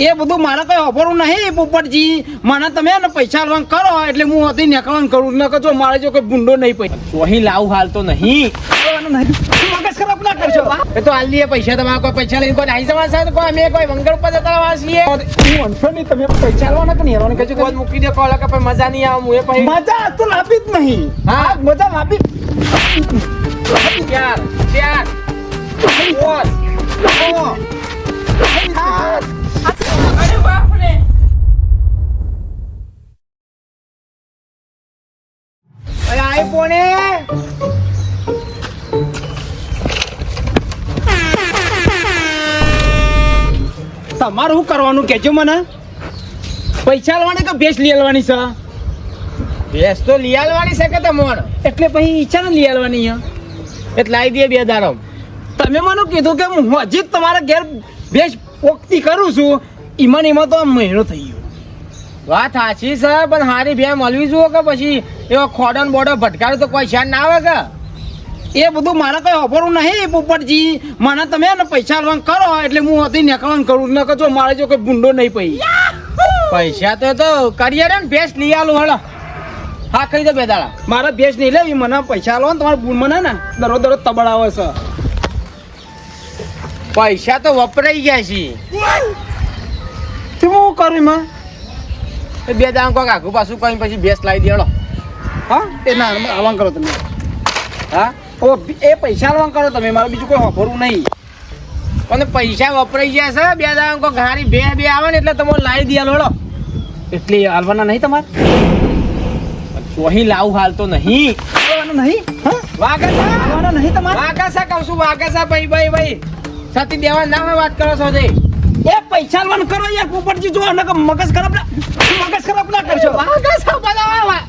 એ બધું મારે કઈ અભરું નહીં પોપટજી. મને તમે ને પૈસા આલવાનું કરો એટલે હું હતી નીકળવાનું કરું. ન જો મારે જો કોઈ ભૂંડો નહીં પૈસા અહીં લાવું હાલ તો નહીં. મગજ ખરાબ ના કરશો બા. એ તો હાલ દઈએ પૈસા. તમારા કોઈ પૈસા લઈને કોઈ આવી જવા સાથે કોઈ અમે કોઈ મંગળ ઉપર જતા વાંચીએ. હું અંશો નહીં તમે પૈસા આલવાના કે નહીં આલવાના કહેજો. કોઈ મૂકી દે કોલા કે પછી મજા નહીં આવે. હું એ પછી મજા તો લાભી જ નહીં. હા મજા લાભી ચાર ચાર અરે બાપ રે. આઈ પોણે તમારે શું કરવાનું કેજો મને. પૈસા આલવાના કે ભેંસ લઈ આલવાની છે? ભેંસ તો લઈ આલવાની છે કે તમોણ. એટલે પછી ઈચ્છા ને લઈ આલવાની છે. એટલે લાવી દઈએ 2 દાડો. તમે મને કીધું કે હું હજી જ તમારા ઘેર ભેંસ પોખતી કરું છું. એમાં તો આમ મહિનો થઈ ગયો. વાત સાચી છે પણ હારી ભે મળવી જુઓ કે પછી એવો ખોડો ને બોડો ભટકાડો તો કોઈ શાન ના આવે કે. એ બધું મારે કઈ અભરું નહીં પોપટજી. મને તમે ને પૈસા આલવાનું કરો એટલે હું હતી નીકળવાનું કરું. ન જો મારે જો કોઈ ભૂંડો નહીં પઈ. પૈસા તો કરીએ ને ભેંસ લઈ આલું હળો. હા કહી દો 2 દાડા. મારે ભેંસ નહીં લેવી. મને પૈસા આલો ને તમારે મને ને દરરોજ તબડાવે છે. પૈસા તો વપરાઈ ગયા છે. શું હું કરું એમાં? 2 દાડા કોક આખું પાછું કઈ પછી ભેંસ લાવી દે હળો. હા એ ના આલવાનું કરો તમે. હા ઓ એ પૈસા આલવાનું કરો તમે. મારે બીજું કોઈ અભરું નહીં. પણ પૈસા વપરાઈ ગયા છે. 2 દાડા કોક હારી બે આવે ને એટલે તમારે લાવી દે હળો. એટલે આલવાના નહીં તમારે? અહીં લાવું હાલ તો નહીં. આલવાના નહીં? હા વાગસા આલવાના નહીં તમારે? વાગસા કહું છું વાગસા ભાઈ સતી દેવા ના હોય વાત કરો છો તે. એ પૈસા આલવાનું કરો યાર પોપટજી. જો ને મગજ ખરાબ ના કરશો. વાગસા બનાવવા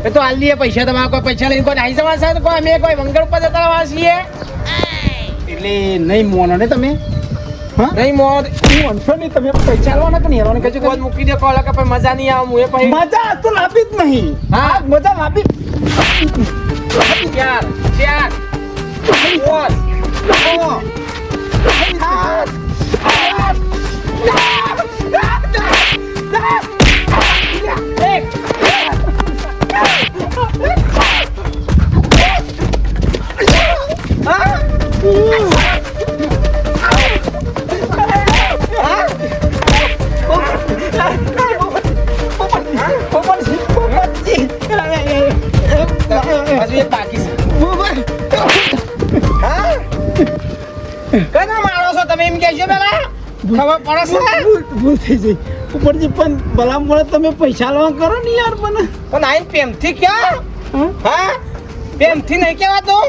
એ તો હાલ દઈએ પૈસા. તમારા કોઈ પૈસા લઈને કોઈ આવી જવા સાથે કોઈ અમે કોઈ મંગળ ઉપર જતા વાંચીએ. એટલે નહીં મોનો ને તમે. હા નહીં મોત હું અંશો નહીં. તમે પૈસા આલવાના કે નહીં આલવાના કહેજો. કોઈ મૂકી દે કોલા કે પછી મજા નહીં આવે. હું એ પછી મજા તો લાભી જ નહીં. હા મજા લાભી ચાર ચાર હજુ એક બાકી છે. કના મારો છો તમે એમ કહેજો પેલા ખબર પડે છે. ભૂલ થઈ જઈ ઉપરથી. પણ ભલા મળે તમે પૈસા આલવાનું કરો ને યાર મને. પણ આઈ પ્રેમથી ક્યાં હા પ્રેમથી નહીં કહેવાતું.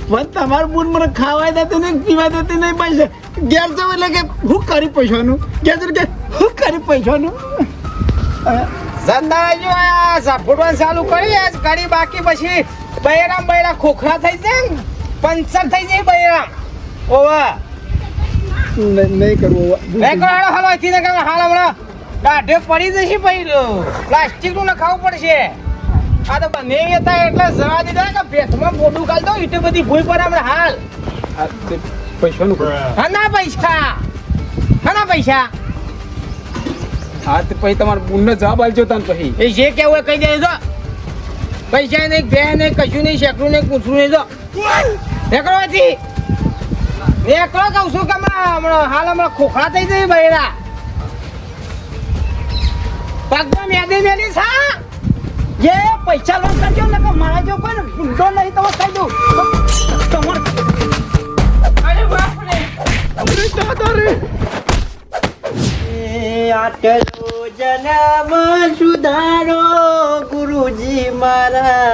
પણ તમારું બૂન મને ખાવા દેતું નહીં પીવા દેતું નહીં. પૈસા ઘેર જાવ એટલે કે હું કરી પૈસાનું ઘેર કે હું કરી પૈસાનું. જતા જો આ ઝાપડવાનું ચાલુ કરી આજ કરી બાકી પછી બૈરા ખોખરા થઈ જાય ને પંચર થઈ જાય બૈરામ. ઓવા નહીં કરવું. નહીં કરો હાલો અહીંથી ને હાલ હમણાં દાઢે પડી જશે પછી પ્લાસ્ટિક નું નખાવું પડશે. આ તો બને હતા એટલે જવા દીધા કે ભેટમાં બોડું કાઢ દો એટલે બધી ભૂઈ પર આપણે હાલ. પૈસાનું હના પૈસા હા તો પછી તમારા બૂનને જવાબ આલજો તને પછી. એ જે કેવું હોય કહી દેજો. પૈસા નહીં બે નહીં કશું નહીં શેકડું નહીં પૂછવું નહીં. જો નીકળવાથી નીકળો કહું છું કે હમણાં ખોખરા થઈ જાય બૈરા પગમાં મેદી સા. જે પૈસા લોન કરજો ને કે મારા જો કોઈ ભૂંડો નહીં તો કહી દઉં તમારે. અરે બાપ રે. આટલો જન્મ સુધારો ગુરુજી મારા.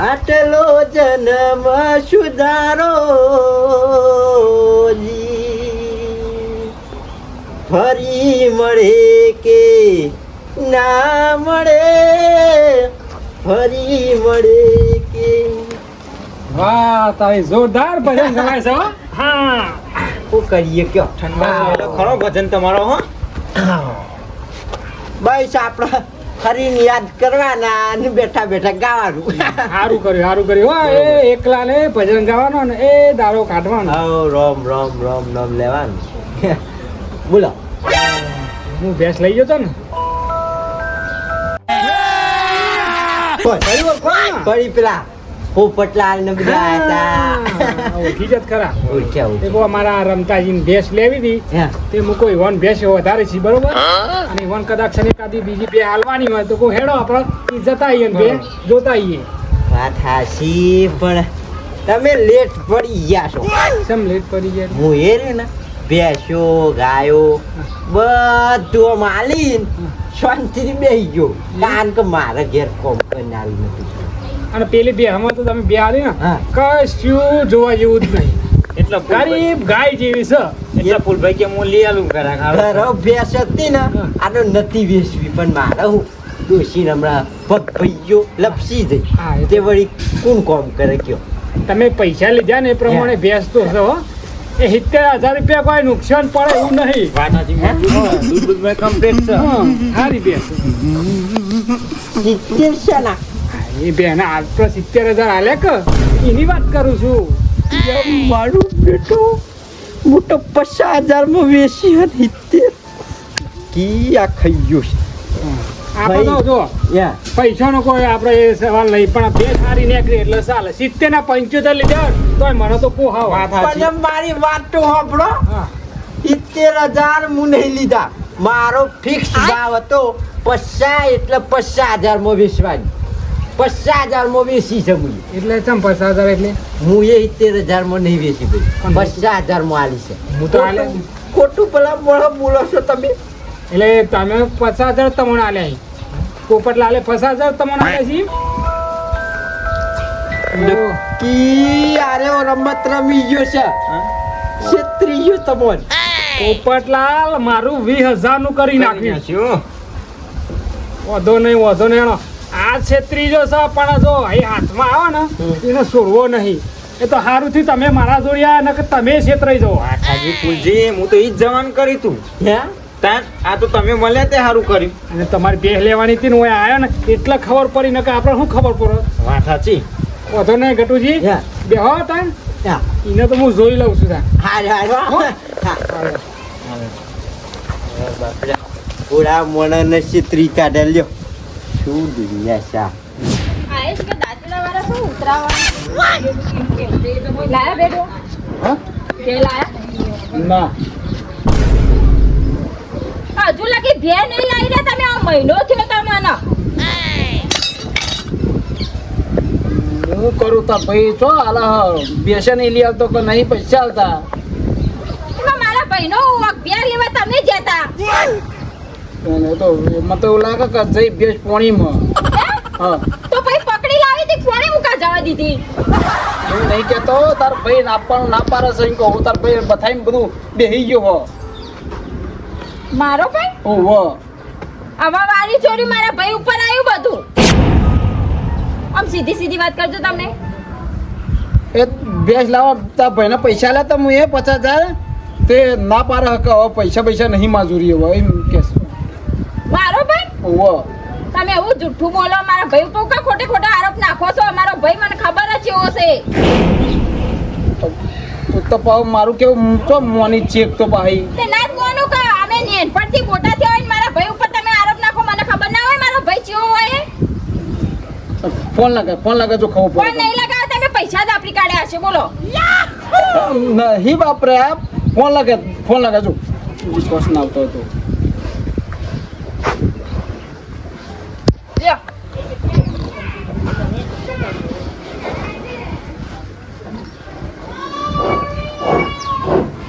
આટલો જન્મ સુધારો ફરી મળે કે ના મળે. ફરી મળે કે. વાહ તારી જોરદાર ભજન ગવાય છે. હા શું કરીએ કયો ઠંડા ખરો ભજન તમારો. હો બસ આપણા ફરીને યાદ કરવાના અને બેઠા બેઠા ગાવાનું. સારું કર્યું હો. એ એકલા ને ભજન ગાવાનો ને એ દારો કાઢવાનો. આવો રોમ રોમ રોમ રોમ લેવાનું. બોલો. હું ભેંસ લઈ ગયો તો ને ફરી પેલા પોપટલાલ ને બધા આયા હતા. ઓળખી જત ખરા. ઓળખ્યા તે ઓળખ્યા. કો અમારા રમતાજીને ભેંસ લેવી હતી હા. તે મૂકો ઈવન ભેંસ વધારે છે બરોબર અને ઈવન કદાચ છે ને એકાદી બીજી બે હાલવાની હોય તો કોઈ હેડો આપણે ઈ જતા આવીએ ને બે જોતા આવીએ. વાત હાચી પણ તમે લેટ પડી ગયા છો. સમ લેટ પડી જાય હું એ રહ્યું ને ભેંસો ગાયો બધું આમ હાલીને શાંતિથી બેસી ગયો કારણ કે મારા ઘેર કોમ કરીને આવી નથી. અને પેલી બે હમણાં તો તમે બે હાલી ને હા. કશું જોવા જેવું જ નહીં. એટલે ગરીબ ગાય જેવી છે. એટલે ફૂલભાઈ કે હું લઈ આલું કરા ઘરો ભેંસ હતી ને આનો નથી વેચવી પણ મારે હું ડોશીને હમણાં પગ ભઈ ગયો લપસી જઈ હા, એ તો- તે વળી કોણ કોમ કરે કયો. તમે પૈસા લીધા ને એ પ્રમાણે ભેંસ તો છે હો. એ 70,000 રૂપિયા કોઈ નુકસાન પડે એવું નહીં. દૂધ મેં કમ્પ્લીટ છે હા, સારી ભેંસ. 70 શાના? એ બેન આજ તો 70,000 હાલે કે એની વાત કરું છું. મારું બેટો મોટો 50,000 માં વેચી હતી 70 કી આ ખાઈ ગયો છે. આપણે તો જો યા પૈસાનો કોઈ આપણે એ સવાલ નહીં પણ બે સારી નીકળી એટલે ચાલે. 70 ના 75 લીધા તોય મને તો પોહાવ. પણ મારી વાત તો સાંભળો. હા. 70,000 હું નહીં લીધા. મારો ફિક્સ ભાવ હતો 50 એટલે 50,000 માં વેચવાની. 50,000 માં વેચી છે હું. એટલે ચમ 50,000 એટલે હું એ 70,000 માં નહીં વેચી ભાઈ. 50,000 માં આલી છે. હું તો હાલે ખોટું પેલા મોળો બોલો છો તમે. એટલે તમે 50,000 તમને આલ્યા છે. પોપટલાલે 50,000 તમને આલ્યા છે. કી આરે રમત રમી ગયો છે. છેતરી ગયો તમોન. પોપટલાલ મારું 20,000 નું કરી નાખ્યું. શું વધો નહીં એનો આ છેત્રીજો છે પણ જો એ હાથમાં આવે ને એને છોડવો નહીં. એ તો સારું થયું તમે મારા જોડ્યા ને કે તમે છેતરાઈ જાઓ. હાજી ફૂલજી હું તો ઈ જ જવાન કરી તું હે તાન આ તો તમે મળ્યા તે સારું કર્યું. અને તમારી બેહ લેવાની હતી ને હું આવ્યો ને એટલે ખબર પડી ને કે આપણે શું ખબર પડે. વાત સાચી. વધો નહીં ગટુજી હા. બેહો તાન હા એને તો હું જોઈ લઉં છું તાન. હારે હારે બાપરે પૂરા મોણાને છેતરી કાઢે લ્યો. શું દુનિયા છે આ. આયેશ કે દાંતડાવાળા શું ઉતરાવા લાયા બેટો હા? કે લાયા ના હજુ લગી ભે નહીં લાવી રે તમે આ મહિનો થયો તમને હું કરું તા ભાઈ છો આલા બેસે નહીં લઈ આવતો કે નહીં પૈસા આલતા. એમાં મારા ભાઈનો અભ્યાર લેવા તમે જતા અને તો મને તો એવું લાગે કે જઈ ભેંસ પોણીમાં. હા તો પછી પકડી લાવી હતી કોણે મુકા જવા દીધી એવું નહીં કહેતો તાર ભાઈ આપવાનું ના પારે છે એમ કહું. તાર ભાઈ બધાને બધું બેહી ગયો હો. મારો ભાઈ ઓહો આમાં વારી ચોરી મારા ભાઈ ઉપર આવ્યું બધું આમ સીધી સીધી વાત કરજો તમે એ ભેંસ લાવવા તાર ભાઈને પૈસા લેતા હું એ 50,000 તે ના પારે હકે હવે પૈસા નહીં માજૂરી હવે એમ કહેશે. મારો ભાઈ ઓહો તમે એવું જુઠ્ઠું બોલો મારા ભાઈ ઉપર કા ખોટે ખોટા આરોપ નાખો છો મારો ભાઈ મને ખબર જ એવો છે તો પાછું મારું કેવું તો મોની ચેક તો ભાઈ તે ના જ મોનું કા અમે નેનપણથી મોટા થયા હોય ને મારા ભાઈ ઉપર તમે આરોપ નાખો મને ખબર ના હોય મારો ભાઈ ચેવો હોય ફોન લગાવ જો ખબર કોઈ પડે. નહીં લગાવે તમે પૈસા જ આપી કાઢ્યા હશે બોલો નહીં બાપરે ફોન લગાવજો વિશ્વાસ ના આવતો હતો. લ્યો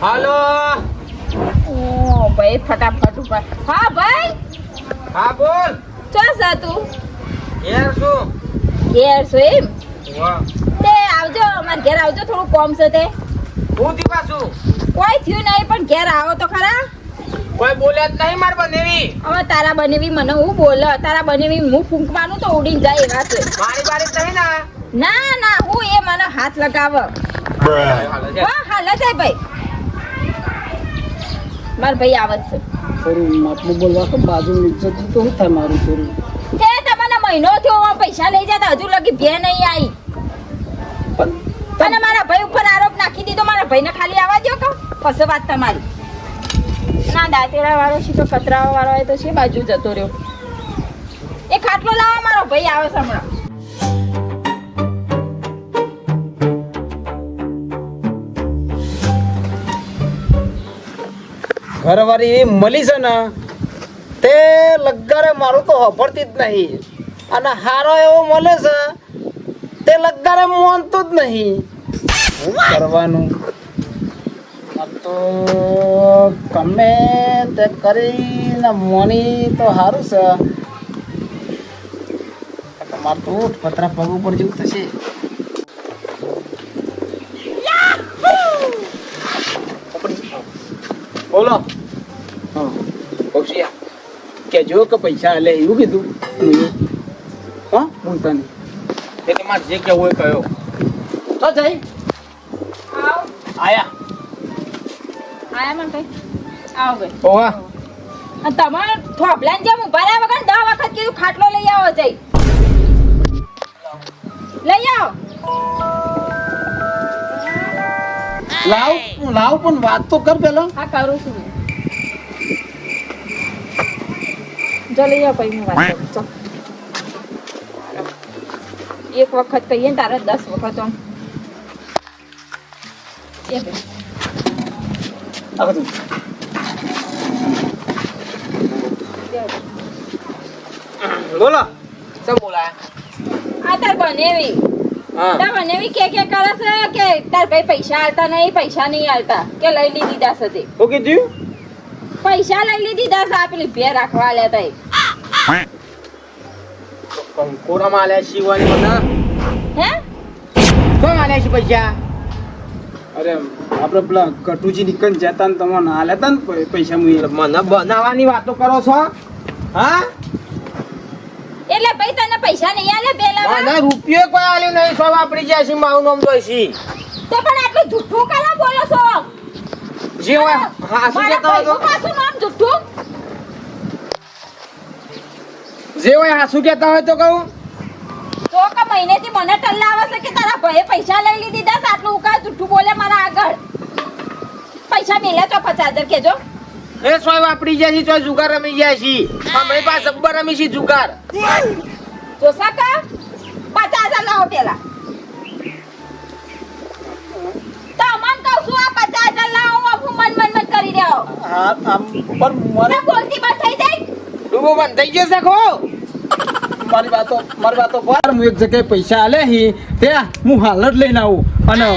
હાલો ઓ ભાઈ ફટાફટ ઉપર હા ભાઈ હા બોલ. ચો છે તું યાર શું ઘેર છો એમ વાહ તે આવજો અમાર ઘેર આવજો થોડું કોમ છે તે હું દીવા છું. કોઈ થયું નહીં પણ ઘેર આવો તો ખરા કોઈ બોલ્યા જ નહીં માર બનેવી. હવે તારા બનેવી મને હું બોલ તારા બનેવી હું ફૂંકવાનું તો ઉડીને જાય એવા છે મારી બારી નહીં ના ના ના હું એ મને હાથ લગાવ હા હાલ જાય ભાઈ માર ભાઈ આવત છે થોડું માપમાં બોલવા કે બાજુની ઇજ્જત તો શું થાય મારું થોડું તે તમને મહિનો થયો આ પૈસા લઈ જતા હજુ લગી બે નહીં આવી અને મારા ભાઈ ઉપર આરોપ નાખી દીધો મારા ભાઈને ખાલી આવવા દો કે પછી વાત તમારી ના દાંતેડા વાળો છે તો કતરાવા વાળો હોય તો છે બાજુ જતો રહ્યો એ ખાટલો લાવો મારો ભાઈ આવે છે હમણાં ઘરવાળી એવી મળી છે ને તે લગારે મારું તો હફરતી જ નહીં અને હારો એવો મળે છે તે લગારે માનતું જ નહીં શું કરવાનું આ તો ગમે તે કરીને મોની તો સારું છે મારે તો પતરા પગ ઉપર જેવું થશે બોલો હા પક્ષિયા કેજો કે પૈસા લે એવું કીધું હા બોલતા નહીં એટલે મારે જે કહેવું હોય કયો તો જઈ આવો આયા આયા મને ભાઈ આવો ભાઈ ઓવા અને તમારે થોભલાને જેમ ઉભા રહ્યા વગર 10 વખત કીધું ખાટલો લઈ આવો જઈ લઈ આવો લાવ પણ વાત તો કર પેલા હા કરું છું જો લઈ આવો ભાઈ હું વાત કરું ચાલ એક વખત કહીએ ને તારે 10 વખત આમ એ ભાઈ આ બધું બોલો શું બોલાયા આ તાર બનેવી હા તાર બનેવી કે કરે છે કે તાર ભાઈ પૈસા આલતા નહીં પૈસા નહીં આલતા કે લઈ લીધી દાસ હતી શું કીધું પૈસા લઈ લીધી દાસ આ પેલી ભે રાખવા આલ્યા તા કંકોરામાં આલ્યા શિવાની બધા હે શું આલ્યા છે પૈસા અરે આપણે પેલા કટુજી નીકળ જતા ને તમને ના લેતા ને પૈસા મુઈ મને બનાવવાની વાતો કરો છો હા એટલે ભાઈ તને પૈસા નહીં આલે પેલા મને રૂપિયો કોઈ આલ્યો નહીં સૌ વાપરી જાય છે મારું નામ જોઈશી તો પણ આટલું જુઠ્ઠું કાલા બોલો છો જે હોય હા શું મારા કહેતો હતો ભાઈનું પાછું નામ જુઠ્ઠું જે હોય હા શું કહેતા હોય તો કહું તો કે મહિનેથી મને ટલ્લા આવે છે કે તારા ભાઈએ પૈસા લઈ લીધી દસ આટલું ઉકા જુઠ્ઠું બોલે મારા આગળ પૈસા મેલ્યા તો 50,000 કેજો એ સોય વાપરી જાય છે સોય જુગાર રમી જાય છે અમારી પાસે અબ્બર રમી છે જુગાર જોસા કા 50,000 લાવો પેલા તો મન કહું છું આ 50,000 લાવો હું મન કરી રહ્યો હા આમ પણ ના બોલતી બંધ થઈ જાય ડૂબો બંધ થઈ ગયો છે ખો મારી વાતો પર હું એક જગ્યાએ પૈસા આલે હી તે હું હાલ જ લઈને આવું અને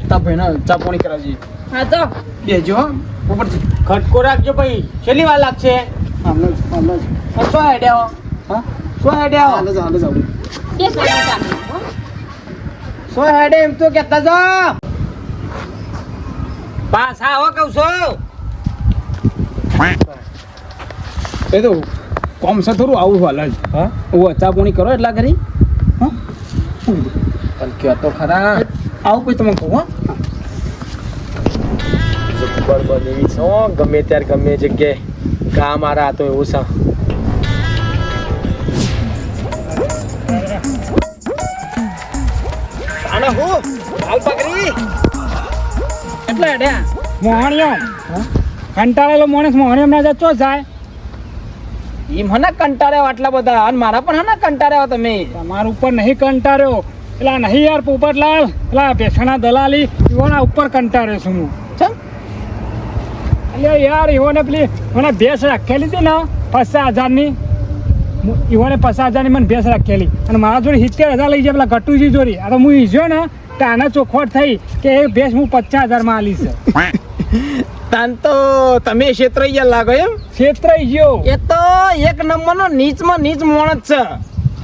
તા ભાઈને ચા પાણી કરાવજી હા તો બેજો ઉપરથી ખટકો રાખજો ભાઈ છેલ્લી વાર લાગશે હમણાં જ શું હેડ્યા હા શું હેડ્યા હાલ જ આવું બે સોના ચાલે હો શું હેડે એમ તો કહેતા જો પાછા આવો કહું છું એ તો કોમ છે થોડું આવું હાલ જ હા ઓ ચા પાણી કરો એટલા કરી હા પણ કયો તો ખરા આવું પછી તમે કહું હા જબ્બર બનેવી છો ગમે ત્યારે ગમે જગ્યાએ કામ આ રાતો એવું છે અને હું હાલ પકડી એટલે અડ્યા મોહણિયો કંટાળેલો માણસ મોહણિયો ના જતો જાય ઈ મને કંટાળ્યા આટલા બધા અને મારા પણ હના કંટાળ્યા તમે તમારા ઉપર નહીં કંટાળ્યો પેલા નહીં યાર પોપટલાલ પેલા ભેસણા દલાલી એઓના ઉપર કંટાળ્યો છું હું ચમ એટલે યાર એઓને પેલી મને ભેંસ રાખેલી હતી ને 50,000ની એઓને 50,000ની મને ભેંસ રાખેલી અને મારા જોડે 70,000 લઈ જાય પેલા ગટુજી જોડી આ તો હું ઈજ્યો ને તો આના ચોખવટ થઈ કે એ ભેંસ હું 50,000માં આલી છે તાન તો તમે ક્ષેત્રઈ ગયા લાગો એમ છેતરાઈ ગયો એ તો એક નંબરનો નીચમાં નીચ માણસ છે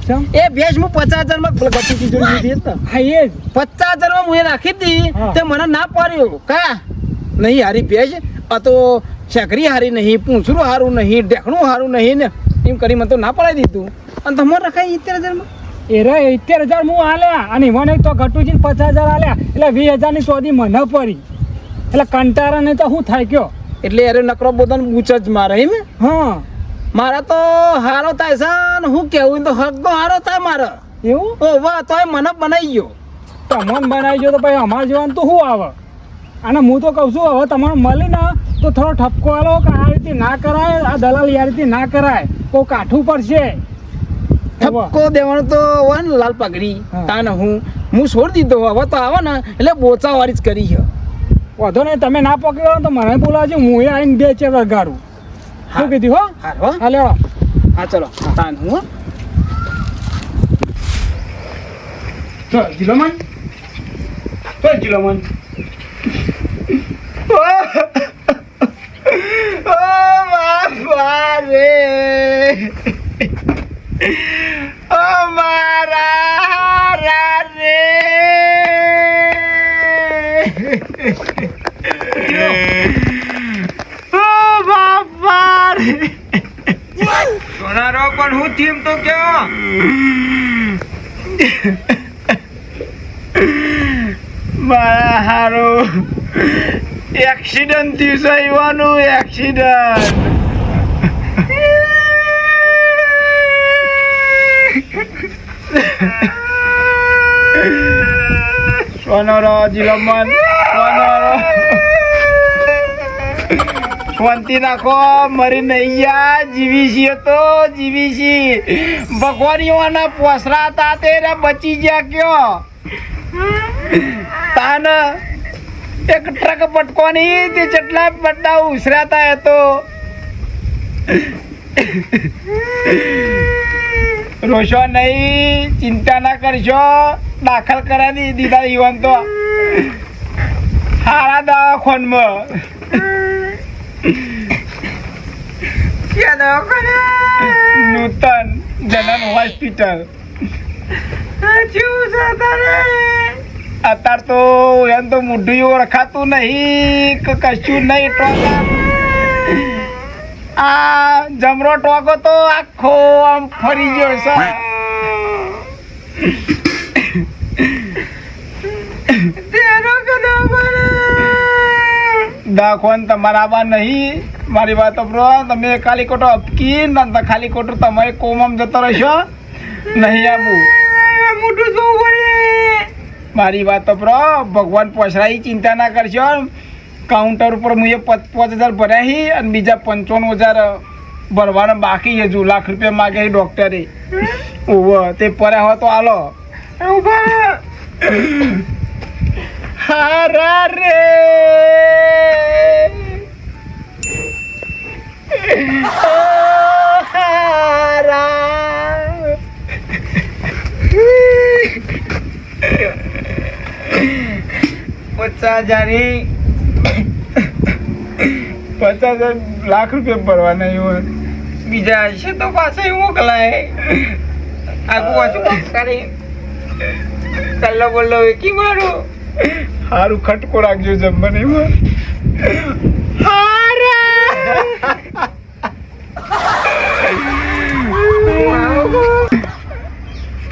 ચમ? એ ભેંસ હું 50,000 માં ગટીજી જોડી લીધી હતી ને. હા એ જ 50,000 માં હું એ રાખી હતી હા. તે મને ના પાડ્યો કા નહીં હારી ભેંસ આ તો છેકરી હારી નહીં પૂંછરું હારું નહીં ઢેકણું હારું નહીં ને એમ કરી મને તો ના પડાવી દીધું અને તમારે રખાય 70,000 માં એ રે 70,000 હું આલ્યા અને મને તો ઘટુજીને 50,000 આલ્યા એટલે 20,000ની ચોદી મને પડી એટલે કંટાળા ને તો શું થાય કયો એટલે અરે નકરો બોતન બૂચ જ મારે એમ હા મારા તો હારો થાય છે ને હું કેવું તો હક તો હારો થાય મારે એવું ઓ વાહ તોય મને બનાવી ગયો તમને બનાવી જો તો ભાઈ અમારે જવાનું તો શું આવે અને હું તો કહું છું હવે તમારે મળી ને તો થોડો ઠપકો આલો કે આ રીતે ના કરાય આ દલાલ આ રીતે ના કરાય કોઈ કાઠું પડશે ઠપકો દેવાનો તો હોય ને લાલ પાઘડી હા. તાને હું છોડી દીધો હવે તો આવે ને એટલે બોચા વાળી જ કરી છે વધો નહીં તમે ના પકડો તો મને બોલાવજો હું એ આવીને બે ચેર વગાડું શું કીધું હો હાર હો હા લેવો હા ચલો તાન હું તો જીલોમન સોનારો પણ હું થયું તો કયો મારા હારો એક્સિડન્ટ થયું છે એવાનું એક્સિડન્ટ સોનારો જીલમન સોનારો શાંતિ નાખો મરી નહીં ગયા જીવી છીએ તો જીવી છીએ ભગવાનીઓના પોસરા હતા તે બચી ગયા કયો તાન એક ટ્રક પટકોની તે જેટલા બધા ઉસરાતા હતો રોશો નહીં ચિંતા ના કરશો દાખલ કરાવી દીધા ઈવન તો સારા દવાખાનમાં નૂતન જનરલ હોસ્પિટલ અત્યારે તો એમ તો મોઢું ઓળખાતું નહીં કે કશું નહીં ટોકા આ જમરો ટોકો તો આખો આમ ફરી ગયો છે દાખોન તમારા બા નહીં મારી વાત બ્રો તમે ખાલી ખોટો અપકી ને ખાલી ખોટું તમારે કોમમ જતો રહેશો નહીં આવું મોટું શું મારી વાત બ્રો ભગવાન પોસરાઈ ચિંતા ના કરશો કાઉન્ટર ઉપર હું 5,000 ભર્યા અને બીજા 55,000 ભરવાના બાકી હજુ ₹1 લાખ માગે ડોક્ટરે ઓવો તે પર્યા હો તો હાલો હારા રે ₹50,000 લાખ ભરવાના એવું બીજા હશે તો પાછા મોકલાય આગુ પાછું કરી કલ્લો બોલ્લો વેકી મારો હારું ખટકો રાખજો જમવાની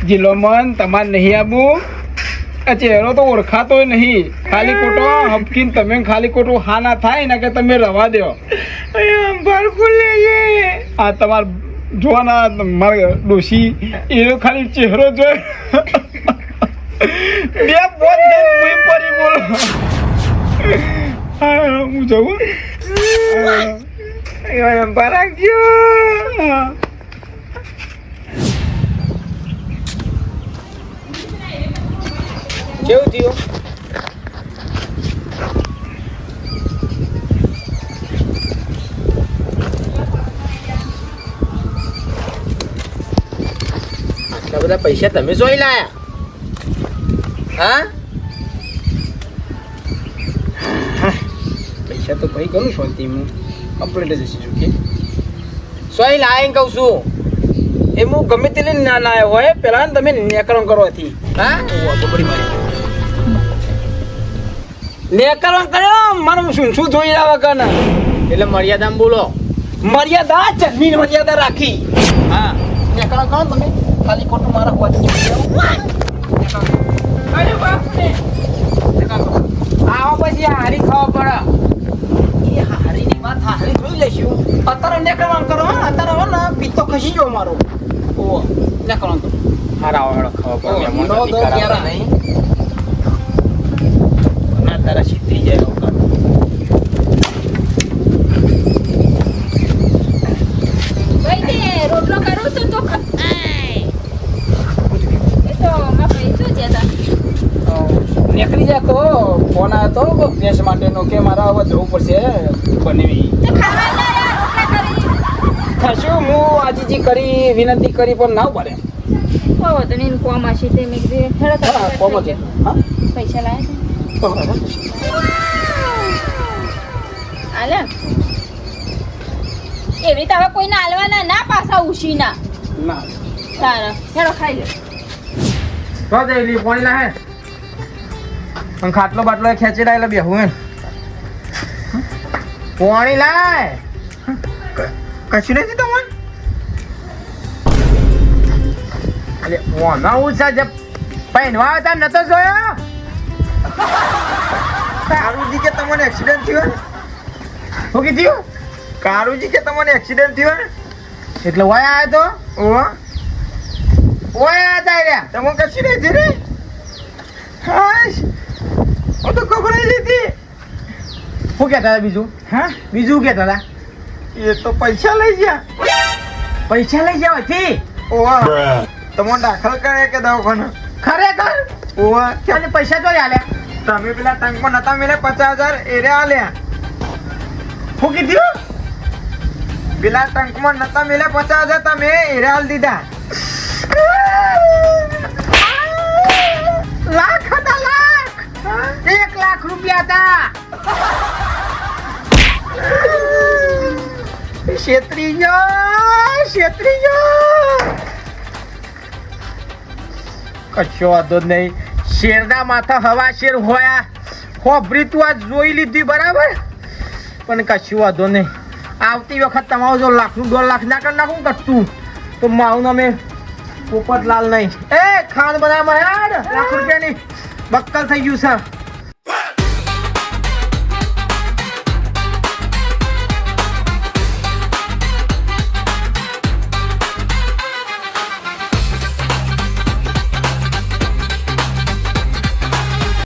જીલોમન તમારે નહીં આવું આ ચહેરો તો ઓળખાતો નહીં ખાલી ખોટો હપકીને તમે ખાલી ખોટું હા ના થાય ને કે તમે રવા દો આ તમારે જોવાના મારા ડોશી એનો ખાલી ચહેરો જોઈ બે બોલ પરી બોલો હા હું જવું રાખજો કેવું થયું આટલા બધા પૈસા તમે જોઈ લાયા હા પૈસા તો ભાઈ કરું શાંતિ હું કમ્પ્લીટ જ હશે કે સોય લાઈન કહું છું એ હું ગમે તે લઈને ના લાવ્યો હોય પેલા તમે નેકરણ કરો હતી હા બબડી મારી નેકરણ કર્યો મારું શું શું જોઈ રહ્યા વગર એટલે મર્યાદામાં બોલો મર્યાદા જમીન મર્યાદા રાખી હા નેકરણ કરો તમે ખાલી ખોટું મારા હોવા અરે બાપરે આવો પછી હારી ખાવા પડે એ હારી ની નેકળવાનું કરો હા અત્યારે હવે ને પીતો ખસી ગયો મારો ઓહો નેકળવાનું તો હારા વાળો ખબર પડે નો તો ક્યારે નહીં ના તારા સીધી જાય એવું કર ભાઈ તે રોટલો કરું છું તો એ તો મારા ભાઈ શું જતા નીકળી જાય તો ફોન આવ્યો તો ભેંસ માટેનો કે મારા હવે જવું પડશે બનેવી તે ખાવા ના રોટલા કરી ખાશું હું આજીજી કરી વિનંતી કરી પણ ના પડે હો તો નીન કોમ આશી તે મેં કીધું હેડો તો હા કોમ છે હા પૈસા લાયા આલે એવી રીતે હવે કોઈને આલવાના ના પાછા ઉશીના ના તારા હેડો ખાઈ લે તો જઈલી પાણી લાહે પણ ખાટલો બાટલો ખેંચી લાયેલો બેહું હે પાણી લાય કશું નથી તમને અરે ઓના ઉછા જબ પહેરવા હતા નતો જોયો કારુજી કે તમને એક્સિડન્ટ થયો ને શું કીધું કારુજી કે તમને એક્સિડન્ટ થયો ને એટલે ઓય આયો તો ઓવા ઓય આતા રહ્યા તમે કશી નહીં થઈ રે હાશ હું તો કકડાઈ લીધી શું કહેતા હતા બીજું હા બીજું કહેતા હતા એ તો પૈસા લઈ ગયા પૈસા લઈ જાવ થી ઓવા તમને દાખલ કરે કે દવાખાના ખરેખર ઓવા અને પૈસા તો આલ્યા તમે પેલા ટંકમાં નતા મેલે 50,000 એરે આલ્યા શું કીધું પેલા ટંકમાં નતા મેલે 50,000 તમે એરે આલ દીધા લાખ હતા લાખ 1 લાખ રૂપિયા હતા છેતરી ગયો કશો વાંધો જ નહીં શેરના માથા હવા શેર હોયા હોભરી તું આ જોઈ લીધી બરાબર પણ કશું વાંધો નહીં આવતી વખત તમારું જો લાખનું 2 લાખ ના કરી નાખું કટતું તો મારું નામે પોપટલાલ નહીં એ ખાન બનાવવામાં યાર લાખ રૂપિયાની બક્કલ થઈ ગયું છે